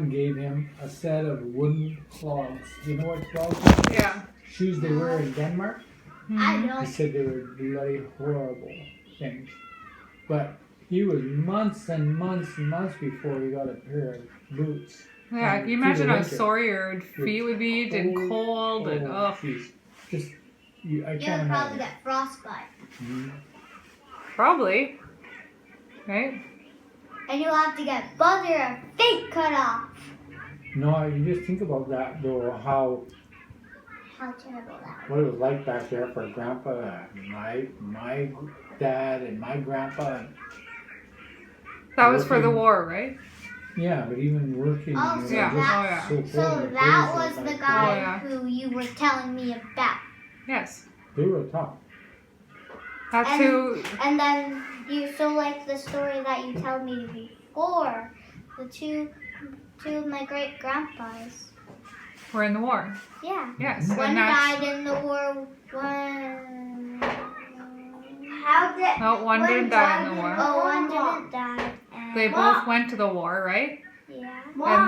someone gave him a set of wooden clogs. Do you know what clogs are? Yeah. Shoes they wear in Denmark? I He don't. said they were bloody horrible things. But he was months and months and months before he got a pair of boots. Yeah, can you imagine how sore your feet would be and cold and Geez. Just, I You can't would imagine. probably get frostbite. Probably. Right? And you'll have to get both your feet cut off. No, you just think about that though, how terrible that what it was like back there for Grandpa, my dad and my grandpa. That was for the war, right? Yeah, but even working. Oh, so Yeah. that, Oh, yeah. so that was the guy yeah. who you were telling me about. Yes. They were tough. That's And- who. And then so like the story that you told me before, the two of my great grandpas. Were in the war. Yeah. Yes. One and that's, died in the war. One. no, one didn't die in the war. Oh, one didn't die. And They both went to the war, right? Yeah.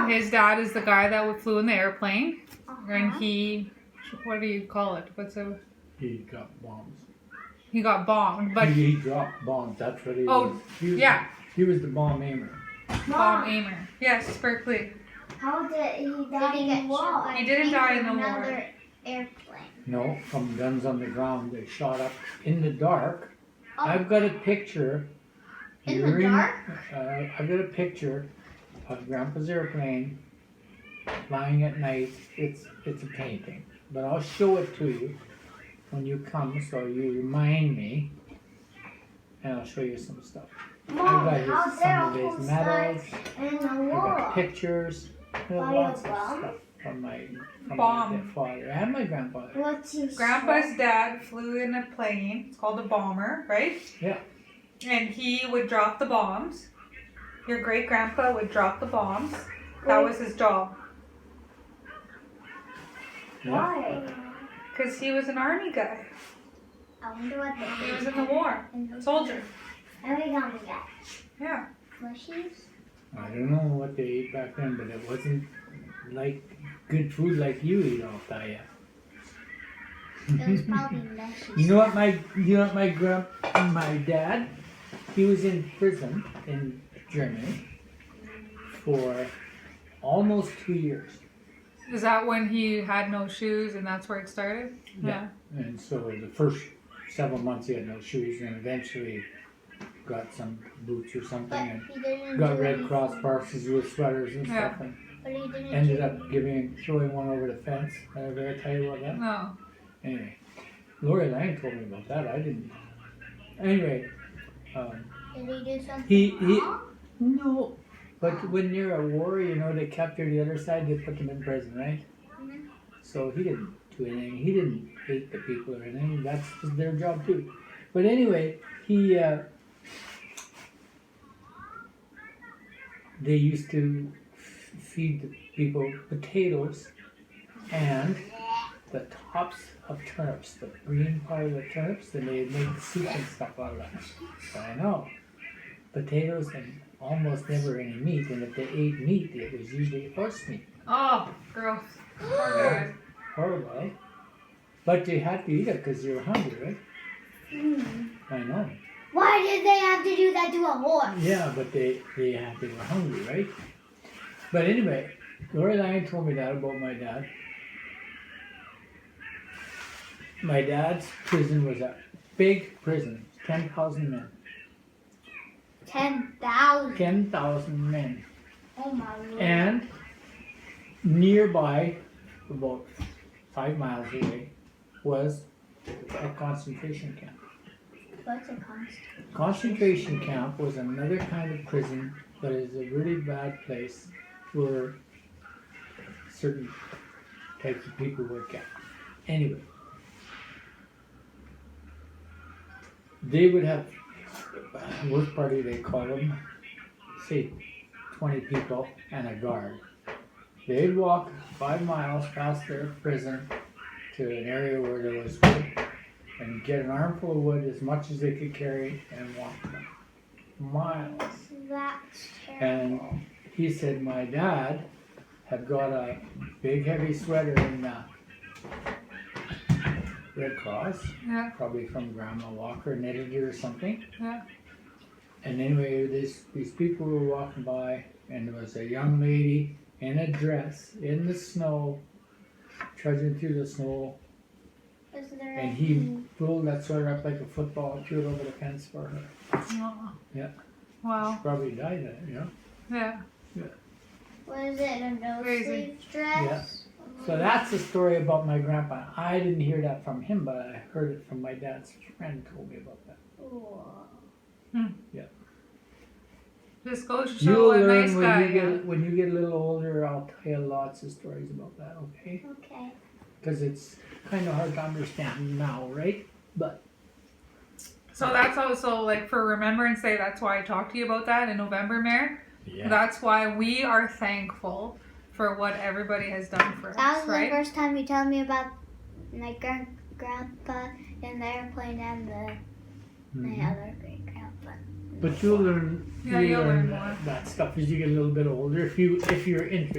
And his dad is the guy that flew in the airplane. And Uh-huh. he, what do you call it? He got bombs. He got bombed, but he dropped bombs. That's what he Oh, was. He was yeah. He was the bomb aimer. bomb aimer. Yes, Berkeley. How did he die in the war? He didn't die in the war. Another airplane. No, from guns on the ground. They shot up in the dark. Oh. I've got a picture. In the dark? I've got a picture of Grandpa's airplane flying at night. It's a painting, but I'll show it to you when you come, so you remind me, and I'll show you some stuff. Mom, I've got some of his medals. in the I've got pictures. I have lots of stuff from my father and my grandfather. What's his Grandpa's dad flew in a plane. It's called a bomber, right? Yeah. And he would drop the bombs. Your great grandpa would drop the bombs. That was his job. Why? Because he was an army guy. I wonder what they He was in the war. Soldier. And we gonna get Yeah. mushies. I don't know what they ate back then, but it wasn't like good food like you eat, I'll tell you. It was probably mushies. You know what my dad, he was in prison in Germany for almost 2 years. Is that when he had no shoes and that's where it started? Yeah. And so the first several months he had no shoes, and eventually got some boots or something, But and he didn't got do Red anything. Cross boxes with sweaters and Yeah. stuff, and But he didn't ended do up throwing one over the fence. Did I tell you about that? No. Anyway, Lori Lang told me about that. I didn't. Anyway, Did he do something he wrong? no, but when you're a war, you know, they capture the other side, they put them in prison, right? Mhm. So he didn't do anything. He didn't hate the people or anything. That's their job too. But anyway, they used to feed the people potatoes and the tops of turnips, the green part of the turnips, and they'd make soup and stuff out of that. So I know. Potatoes and almost never any meat, and if they ate meat, it was usually horse meat. Oh, gross. Poor guy. Horrible, eh? But you had to eat it because you were hungry, right? I know. Why did they have to do that to a horse? Yeah, but they were hungry, right? But anyway, Lori Lang told me that about my dad. My dad's prison was a big prison, 10,000 men. 10,000. 10,000 men. Oh my lord. And nearby, about 5 miles away, was a concentration camp. What's a constant? Concentration camp was another kind of prison, but is a really bad place where certain types of people were kept. Anyway, they would have work party, they call them, say 20 people and a guard. They'd walk 5 miles past their prison to an area where there was wood and get an armful of wood, as much as they could carry, and walk miles. That's And terrible. he said my dad have got a big heavy sweater in Red Cross, Yeah. probably from Grandma Walker, knitted it or something. Yeah. And anyway, these people were walking by, and there was a young lady in a dress in the snow, trudging through the snow, Is there and he rolled that sweater up like a football and threw it over the fence for her. Oh. Yeah. Wow. She probably died then, you know? Yeah. What is it? A no Crazy. sleeve dress? So that's the story about my grandpa. I didn't hear that from him, but I heard it from my dad's friend told me about that. Just goes to You'll show what a learn nice when guy. you get when you get a little older. I'll tell you lots of stories about that, okay? Okay. Because it's kind of hard to understand now, right? But So that's also like for Remembrance Day. That's why I talked to you about that in November, Merrick. yeah, That's why we are thankful for what everybody has done for That us, was right? the first time you told me about my grandpa in the airplane and my other great grandpa. but you'll learn. Yeah, you'll learn more. that stuff as you get a little bit older if you're interested.